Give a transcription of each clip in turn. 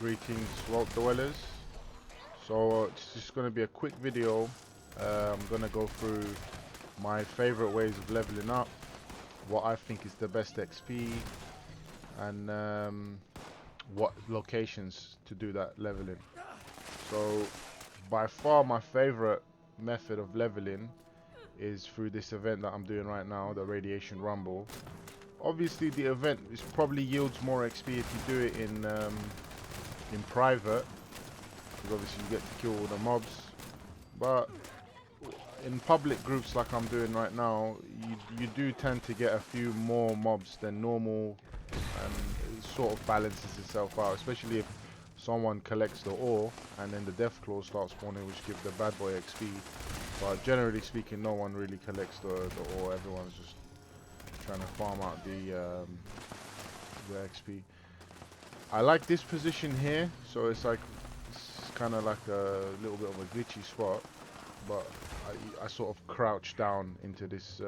Greetings, Vault Dwellers. So it's just going to be a quick video. I'm going to go through my favorite ways of leveling up, what I think is the best XP, and what locations to do that leveling. So by far my favorite method of leveling is through this event that I'm doing right now, the Radiation Rumble. Obviously the event probably yields more XP if you do it in private, because obviously you get to kill all the mobs, but in public groups like I'm doing right now, you do tend to get a few more mobs than normal, and it sort of balances itself out, especially if someone collects the ore and then the Deathclaw starts spawning, which give the bad boy XP. But generally speaking, no one really collects the ore. Everyone's just trying to farm out the XP. I like this position here, so it's kind of like a little bit of a glitchy spot, but I sort of crouch down into this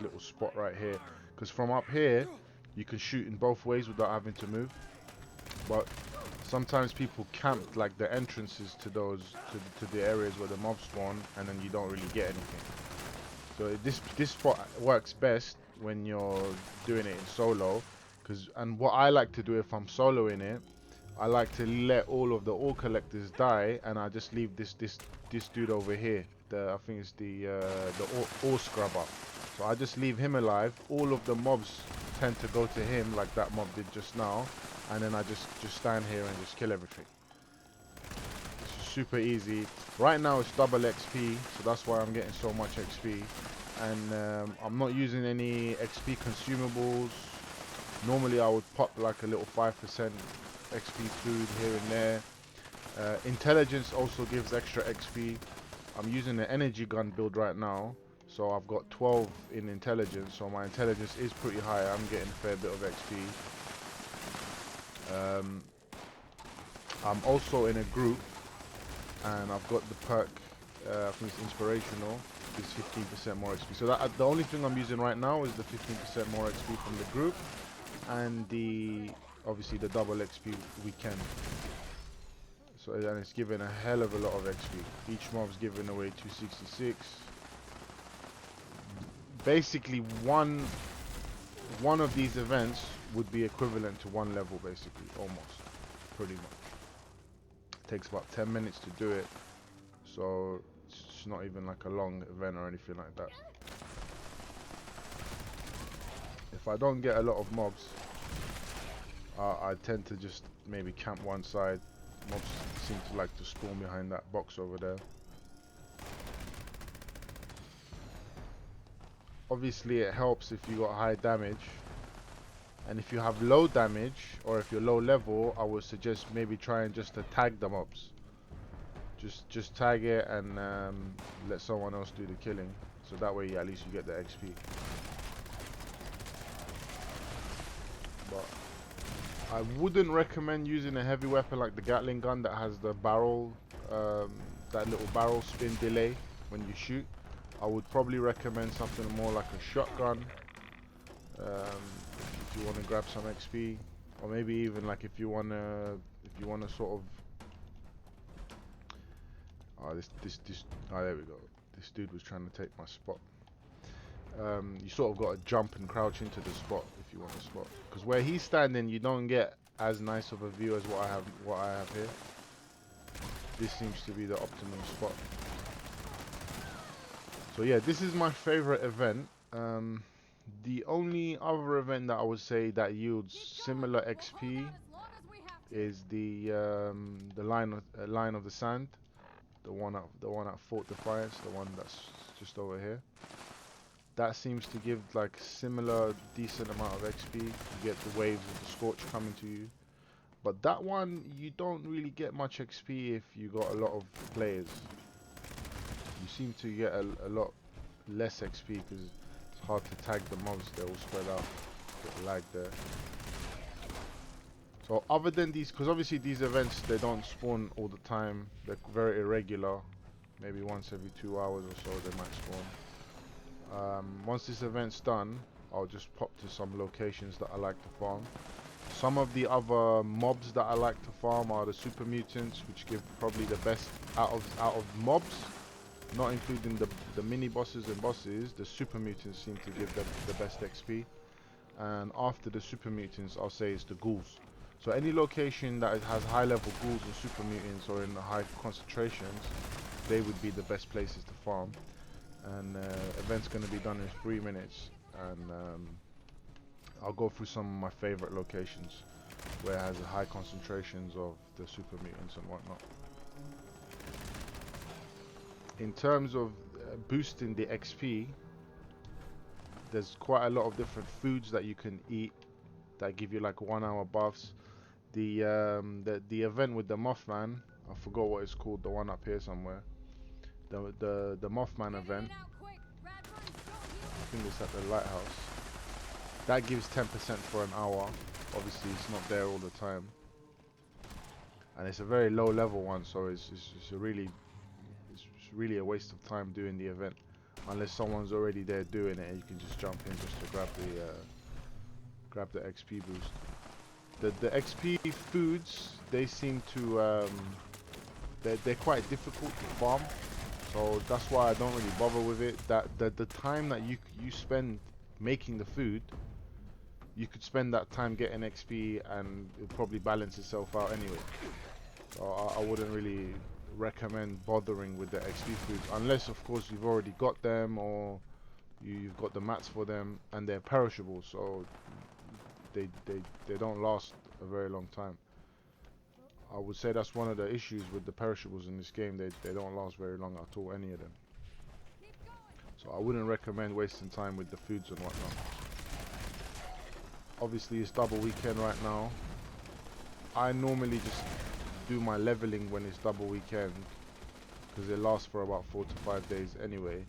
little spot right here, because from up here you can shoot in both ways without having to move. But sometimes people camp like the entrances to those to the areas where the mobs spawn, and then you don't really get anything. So this spot works best when you're doing it in solo, and what I like to do if I'm soloing it, I like to let all of the ore collectors die, and I just leave this dude over here. I think it's the ore scrubber. So I just leave him alive. All of the mobs tend to go to him, like that mob did just now, and then I just stand here and just kill everything. It's super easy. Right now it's double XP, so that's why I'm getting so much XP. And I'm not using any XP consumables. Normally I would pop like a little 5% XP food here and there. Intelligence also gives extra XP. I'm using the energy gun build right now, so I've got 12 in intelligence, so my intelligence is pretty high. I'm getting a fair bit of XP. I'm also in a group, and I've got the perk, I think it's inspirational, it's 15% more XP. So the only thing I'm using right now is the 15% more XP from the group, and obviously the double XP weekend. So and it's giving a hell of a lot of XP. Each mob's giving away 266. Basically one of these events would be equivalent to one level, basically, almost, pretty much. It takes about 10 minutes to do it, so it's not even like a long event or anything like that. If I don't get a lot of mobs, I tend to just maybe camp one side. Mobs seem to like to spawn behind that box over there. Obviously it helps if you got high damage, and if you have low damage or if you're low level, I would suggest maybe trying just to tag the mobs. Just tag it and let someone else do the killing, so that way at least you get the XP. But I wouldn't recommend using a heavy weapon like the Gatling gun that has the barrel, that little barrel spin delay when you shoot. I would probably recommend something more like a shotgun, if you want to grab some XP, or maybe even like if you wanna sort of. Oh, there we go. This dude was trying to take my spot. You sort of got to jump and crouch into the spot if you want a spot, because where he's standing you don't get as nice of a view as what I have here. This seems to be the optimum spot. So yeah, this is my favorite event. The only other event that I would say that yields similar XP is the line of the sand, the one at Fort Defiance, the one that's just over here. That seems to give like similar decent amount of XP. You get the waves of the scorch coming to you, but that one you don't really get much XP if you got a lot of players. You seem to get a lot less XP because it's hard to tag the mobs. They're all spread out. Bit lag there. So other than these, because obviously these events they don't spawn all the time. They're very irregular. Maybe once every 2 hours or so they might spawn. Once this event's done, I'll just pop to some locations that I like to farm. Some of the other mobs that I like to farm are the super mutants, which give probably the best out of mobs, not including the mini bosses and bosses. The super mutants seem to give the best XP. And after the super mutants, I'll say it's the ghouls. So any location that has high level ghouls or super mutants or in high concentrations, they would be the best places to farm. And event's going to be done in 3 minutes, and I'll go through some of my favorite locations where it has high concentrations of the super mutants and whatnot. In terms of boosting the XP, there's quite a lot of different foods that you can eat that give you like 1 hour buffs. The event with the Mothman, I forgot what it's called, the one up here somewhere. The Mothman event, I think it's at the lighthouse. That gives 10% for an hour. Obviously it's not there all the time. And it's a very low level one, so it's really a waste of time doing the event. Unless someone's already there doing it and you can just jump in just to grab the XP boost. The XP foods, they seem to they're quite difficult to farm, so that's why I don't really bother with it. The time that you spend making the food, you could spend that time getting XP and it'll probably balance itself out anyway. So I wouldn't really recommend bothering with the XP foods unless of course you've already got them or you've got the mats for them and they're perishable, so they don't last a very long time. I would say that's one of the issues with the perishables in this game. They don't last very long at all, any of them. So I wouldn't recommend wasting time with the foods and whatnot. Obviously it's double weekend right now. I normally just do my leveling when it's double weekend because it lasts for about 4 to 5 days anyway,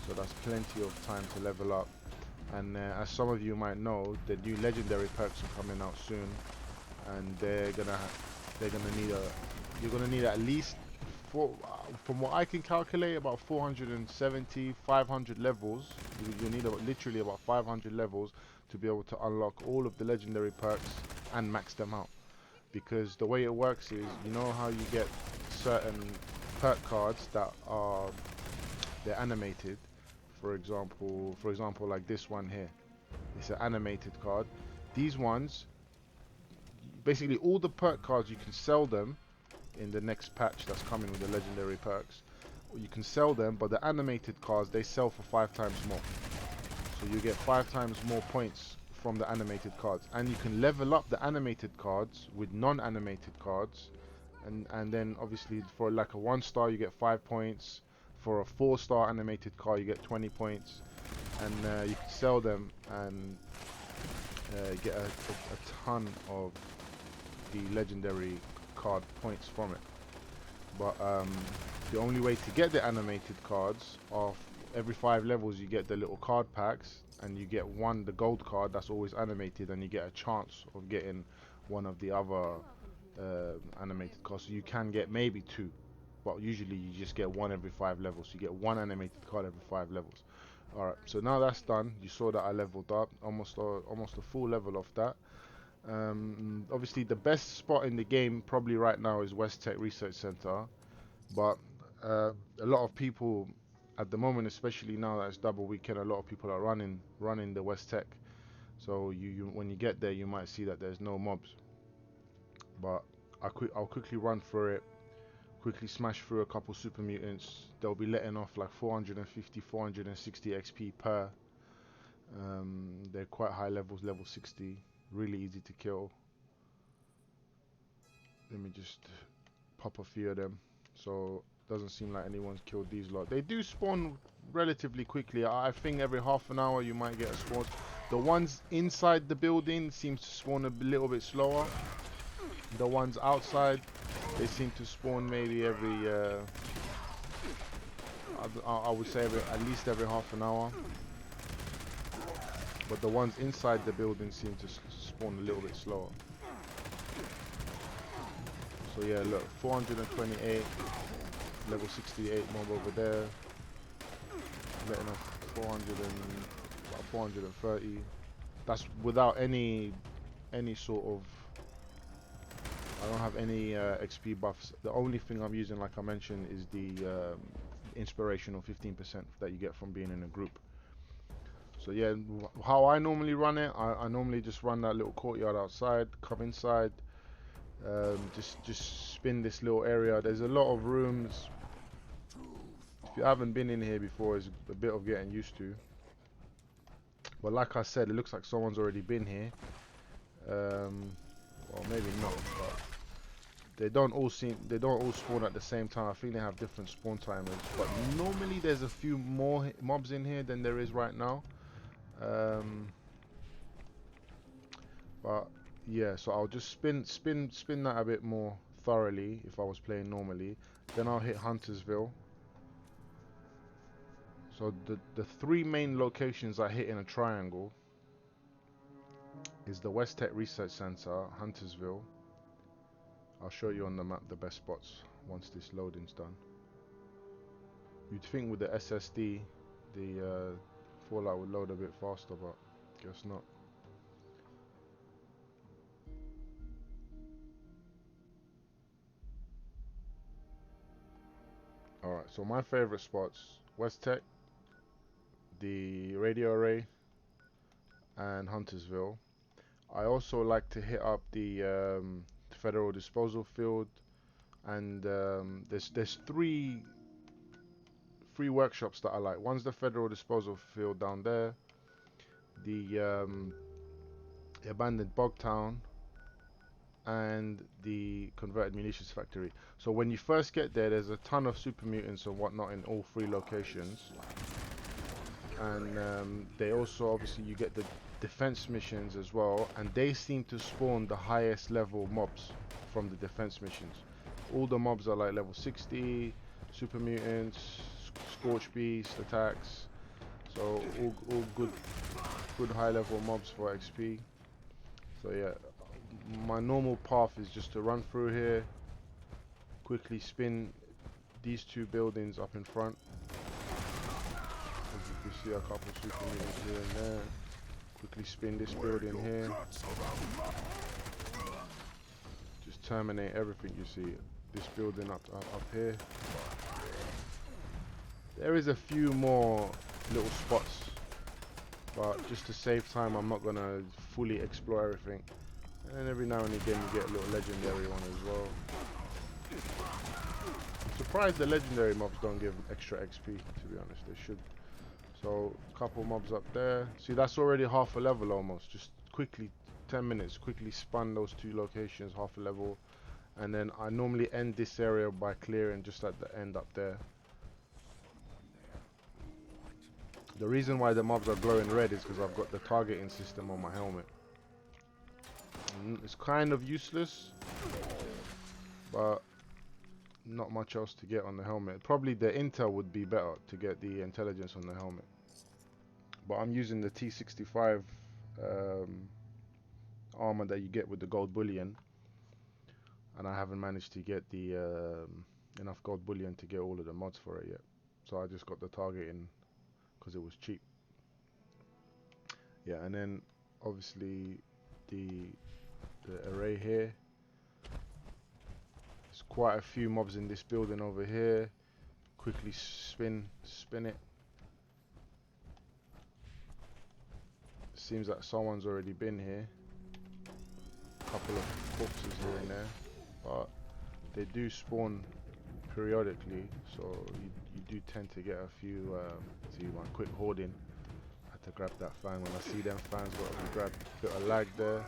so that's plenty of time to level up. And as some of you might know, the new legendary perks are coming out soon, and you're gonna need at least from what I can calculate, about 470, 500 levels. You need literally about 500 levels to be able to unlock all of the legendary perks and max them out. Because the way it works is, you know how you get certain perk cards that they're animated. For example, like this one here, it's an animated card. These ones, basically all the perk cards, you can sell them in the next patch that's coming with the legendary perks. You can sell them, but the animated cards, they sell for 5 times more. So you get 5 times more points from the animated cards, and you can level up the animated cards with non-animated cards, and then obviously for like a 1-star you get 5 points. For a 4-star animated card you get 20 points, and you can sell them and get a ton of the legendary card points from it. But the only way to get the animated cards are every 5 levels you get the little card packs, and you get the gold card that's always animated, and you get a chance of getting one of the other animated cards. So you can get maybe 2, but usually you just get 1 every 5 levels. So you get 1 animated card every 5 levels. Alright, so now that's done. You saw that I leveled up almost a full level of that. Obviously the best spot in the game probably right now is West Tech Research Center, but a lot of people at the moment, especially now that it's double weekend, a lot of people are running the West Tech. So when you get there, you might see that there's no mobs. But I'll quickly run through it, quickly smash through a couple super mutants. They'll be letting off like 450, 460 XP per. They're quite high levels, level 60, really easy to kill. Let me just pop a few of them. So doesn't seem like anyone's killed these lot. They do spawn relatively quickly. I think every half an hour you might get a spawn. The ones inside the building seems to spawn a little bit slower. The ones outside, they seem to spawn maybe every I would say at least every half an hour. But the ones inside the building seem to spawn a little bit slower. So yeah, look, 428, level 68 mob over there, letting off 430. That's without any sort of I don't have any XP buffs. The only thing I'm using, like I mentioned, is the inspirational 15% that you get from being in a group. So yeah, how I normally run it, I normally just run that little courtyard outside, come inside, just spin this little area. There's a lot of rooms. If you haven't been in here before, it's a bit of getting used to. But like I said, it looks like someone's already been here. Well, maybe not, but they don't all spawn at the same time. I think they have different spawn timers. But normally there's a few more mobs in here than there is right now. But yeah, so I'll just spin that a bit more thoroughly if I was playing normally. Then I'll hit Huntersville. So the three main locations I hit in a triangle is the West Tech Research Center, Huntersville. I'll show you on the map the best spots once this loading's done. You'd think with the SSD, the Fallout would load a bit faster, but guess not. Alright, so my favorite spots, West Tech, the radio array, and Huntersville. I also like to hit up the Federal Disposal Field, and there's three workshops that I like. One's the Federal Disposal Field down there, the abandoned Bogtown, and the converted munitions factory. So when you first get there, there's a ton of super mutants and whatnot in all three locations. And they also, obviously, you get the defense missions as well, and they seem to spawn the highest level mobs from the defense missions. All the mobs are like level 60, super mutants, scorch beast attacks, so all good high level mobs for XP. So yeah, my normal path is just to run through here, quickly spin these two buildings up in front. As you can see, a couple super mutants here and there. Quickly spin this building here. Just terminate everything you see. This building up here. There is a few more little spots, but just to save time, I'm not gonna fully explore everything. And every now and again, you get a little legendary one as well. I'm surprised the legendary mobs don't give extra XP. To be honest, they should. So, a couple mobs up there. See, that's already half a level almost. Just quickly, 10 minutes, quickly spun those two locations, half a level. And then I normally end this area by clearing just at the end up there. The reason why the mobs are glowing red is because I've got the targeting system on my helmet. It's kind of useless, but not much else to get on the helmet. Probably the intel would be better to get the intelligence on the helmet. But I'm using the T65 armor that you get with the gold bullion, and I haven't managed to get the enough gold bullion to get all of the mods for it yet. So I just got the targeting because it was cheap. Yeah, and then obviously the array here. There's quite a few mobs in this building over here. Quickly spin it. Seems like someone's already been here. A couple of corpses here and there, but they do spawn periodically, so you do tend to get a few. See, one quick hoarding. I had to grab that fan. When I see them fans, got to grab a bit of lag there.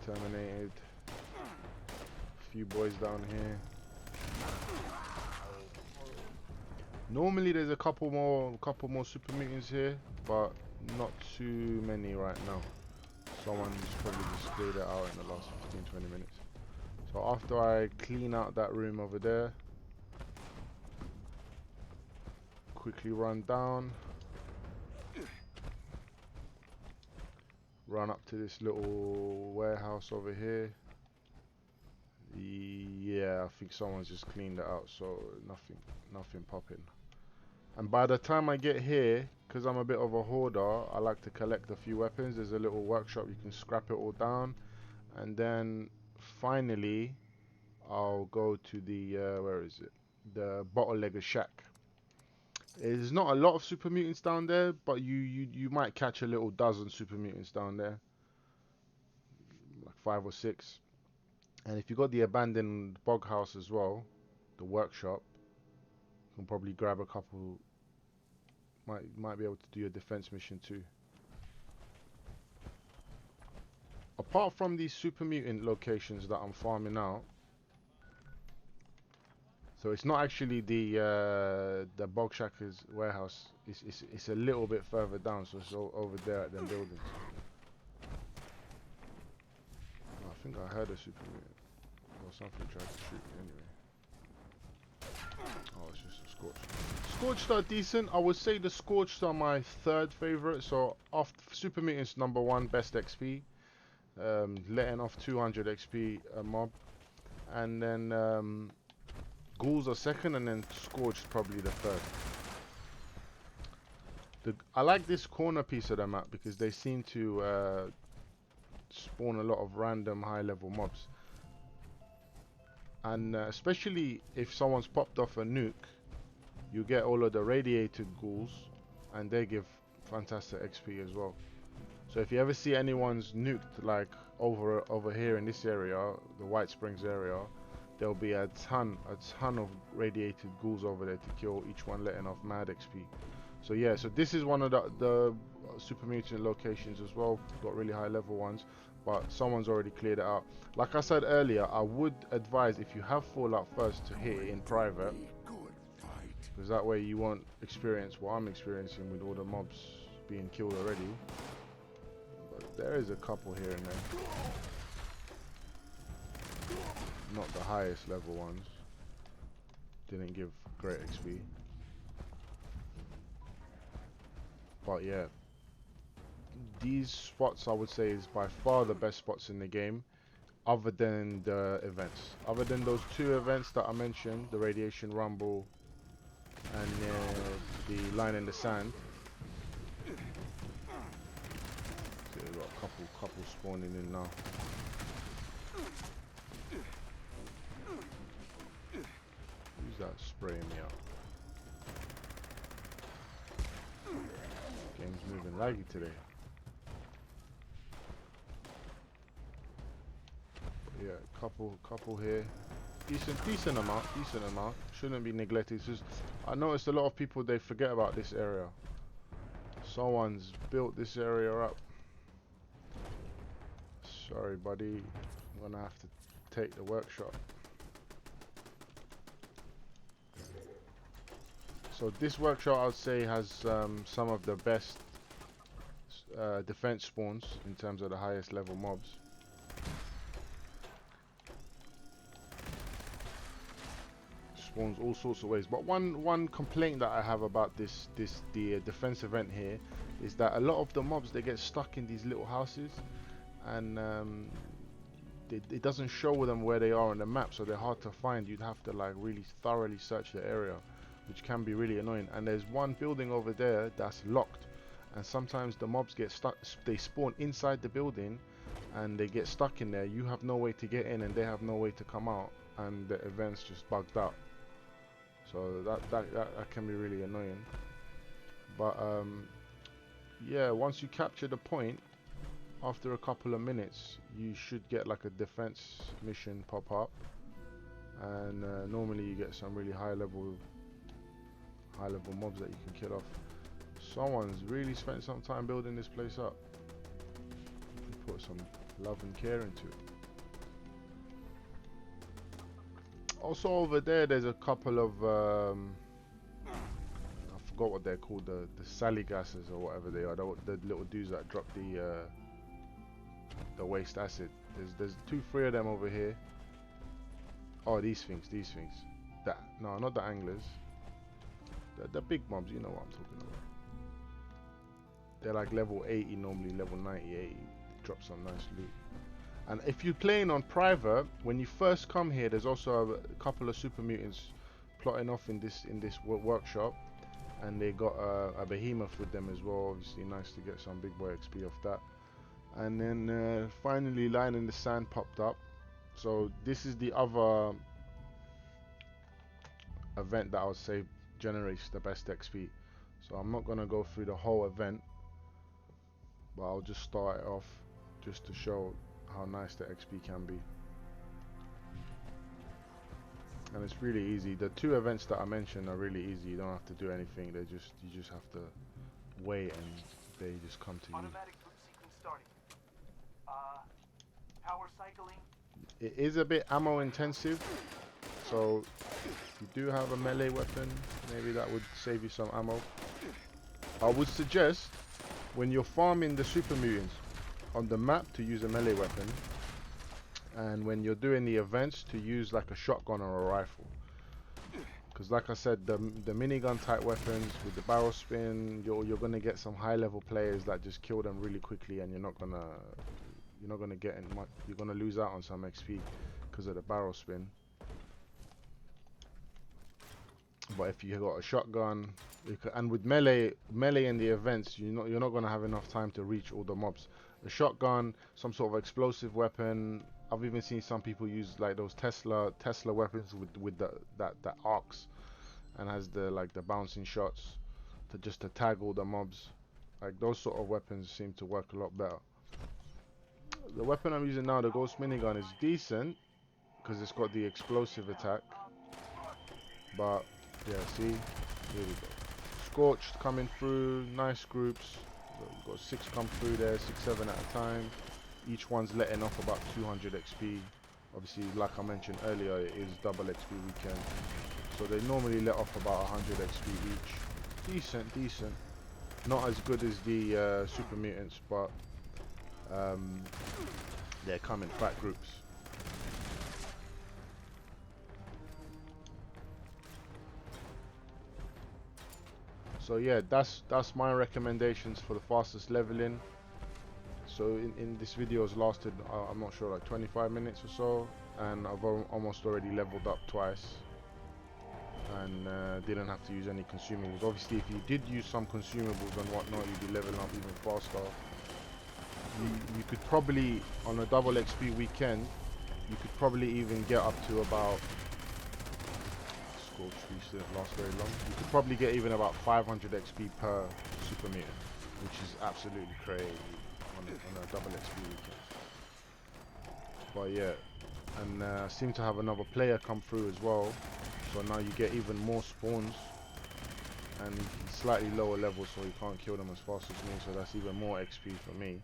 Terminated. A few boys down here. Normally there's a couple more super mutants here, but not too many right now. Someone's probably just cleared it out in the last 15-20 minutes. So after I clean out that room over there, quickly run down, run up to this little warehouse over here. Yeah, I think someone's just cleaned it out, so nothing popping. And by the time I get here, because I'm a bit of a hoarder, I like to collect a few weapons. There's a little workshop, you can scrap it all down. And then finally, I'll go to the where is it? The Bottlelegger Shack. There's not a lot of super mutants down there, but you might catch a little dozen super mutants down there, like 5 or 6. And if you got the abandoned bog house as well, the workshop, you can probably grab a couple. Might be able to do a defense mission too. Apart from these super mutant locations that I'm farming out, so it's not actually the bog shacker's warehouse. It's a little bit further down, so it's over there at them buildings. Oh, I think I heard a super mutant or something tried to shoot me anyway. Oh, it's just a Scorched. Scorched are decent. I would say the Scorched are my third favorite. So after super mutants, number 1 best XP, letting off 200 XP a mob, and then ghouls are second, and then Scorched probably the third. I like this corner piece of the map because they seem to spawn a lot of random high level mobs, and especially if someone's popped off a nuke, you get all of the radiated ghouls, and they give fantastic XP as well. So if you ever see anyone's nuked, like over here in this area, the White Springs area, there'll be a ton of radiated ghouls over there to kill, each one letting off mad XP. So yeah, so this is one of the super mutant locations as well. Got really high level ones, but someone's already cleared it out. Like I said earlier, I would advise, if you have Fallout first, to hit it in private, because that way you won't experience what I'm experiencing with all the mobs being killed already. But there is a couple here and there. Not the highest level ones. Didn't give great XP. But yeah, these spots I would say is by far the best spots in the game, other than the events. Other than those 2 events that I mentioned, the Radiation Rumble and the Line in the Sand. So we've got a couple spawning in now. Who's that spraying me out? Game's moving laggy today. But yeah, couple here. Decent amount. Shouldn't be neglected. It's just, I noticed a lot of people, they forget about this area. Someone's built this area up. Sorry, buddy. I'm gonna have to take the workshop. So this workshop, I'd say, has some of the best defense spawns in terms of the highest level mobs. Spawns all sorts of ways. But one complaint that I have about the defense event here is that a lot of the mobs, they get stuck in these little houses, and it doesn't show them where they are on the map, so they're hard to find. You'd have to like really thoroughly search the area, which can be really annoying. And there's one building over there that's locked, and sometimes the mobs get stuck. They spawn inside the building and they get stuck in there. You have no way to get in and they have no way to come out, and the event's just bugged out. So that can be really annoying. But yeah, once you capture the point, after a couple of minutes you should get like a defense mission pop up, and normally you get some really high level mobs that you can kill off. Someone's really spent some time building this place up. Put some love and care into it. Also over there's a couple of I forgot what they're called, the Sally gases or whatever they are, the little dudes that drop the waste acid. There's 2-3 of them over here. Oh, these things. No, not the anglers. The big mobs, you know what I'm talking about. They're like level 80 normally, level 90, 80. Drop some nice loot. And if you're playing on private, when you first come here, there's also a couple of super mutants plotting off in this workshop, and they got a behemoth with them as well. Obviously, nice to get some big boy XP off that. And then finally Line in the Sand popped up. So this is the other event that I would say generates the best XP. So I'm not gonna go through the whole event, but I'll just start it off just to show how nice the XP can be. And it's really easy. The two events that I mentioned are really easy. You don't have to do anything. You just have to wait and they just come to you. Automatic boot sequence starting. Power cycling. It is a bit ammo intensive, so if you do have a melee weapon, maybe that would save you some ammo. I would suggest when you're farming the super mutants on the map to use a melee weapon, and when you're doing the events to use like a shotgun or a rifle. Because like I said, the minigun type weapons with the barrel spin, you're gonna get some high level players that just kill them really quickly, and you're not gonna get in much. You're gonna lose out on some XP because of the barrel spin. But if you got a shotgun, and with melee in the events, you're not gonna have enough time to reach all the mobs. A shotgun, some sort of explosive weapon. I've even seen some people use like those Tesla weapons with that arcs and has the bouncing shots to tag all the mobs. Like those sort of weapons seem to work a lot better. The weapon I'm using now, the Ghost minigun, is decent because it's got the explosive attack. But yeah, see, here we go. Scorched coming through, nice groups. We've got 6 come through there, 6, 7 at a time. Each one's letting off about 200 XP. Obviously, like I mentioned earlier, it is double XP weekend. So they normally let off about 100 XP each. Decent. Not as good as the super mutants, but they come in fat groups. So yeah, that's my recommendations for the fastest leveling. So in this video has lasted, I'm not sure, like 25 minutes or so, and I've almost already leveled up twice, and didn't have to use any consumables. Obviously, if you did use some consumables and whatnot, you'd be leveling up even faster. You could probably, on a double XP weekend, you could probably even get up to about, Scorch didn't last very long, you could probably get even about 500 XP per super mutant, which is absolutely crazy on a double XP weekend. But yeah, and I seem to have another player come through as well, so now you get even more spawns, and slightly lower levels, so you can't kill them as fast as me, so that's even more XP for me.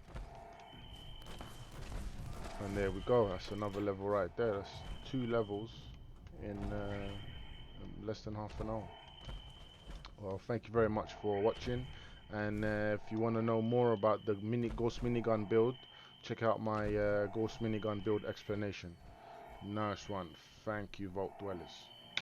And there we go, that's another level right there. That's 2 levels in less than half an hour. Well, thank you very much for watching, and if you want to know more about the Ghost minigun build, check out my Ghost minigun build explanation. Nice one. Thank you, Vault Dwellers.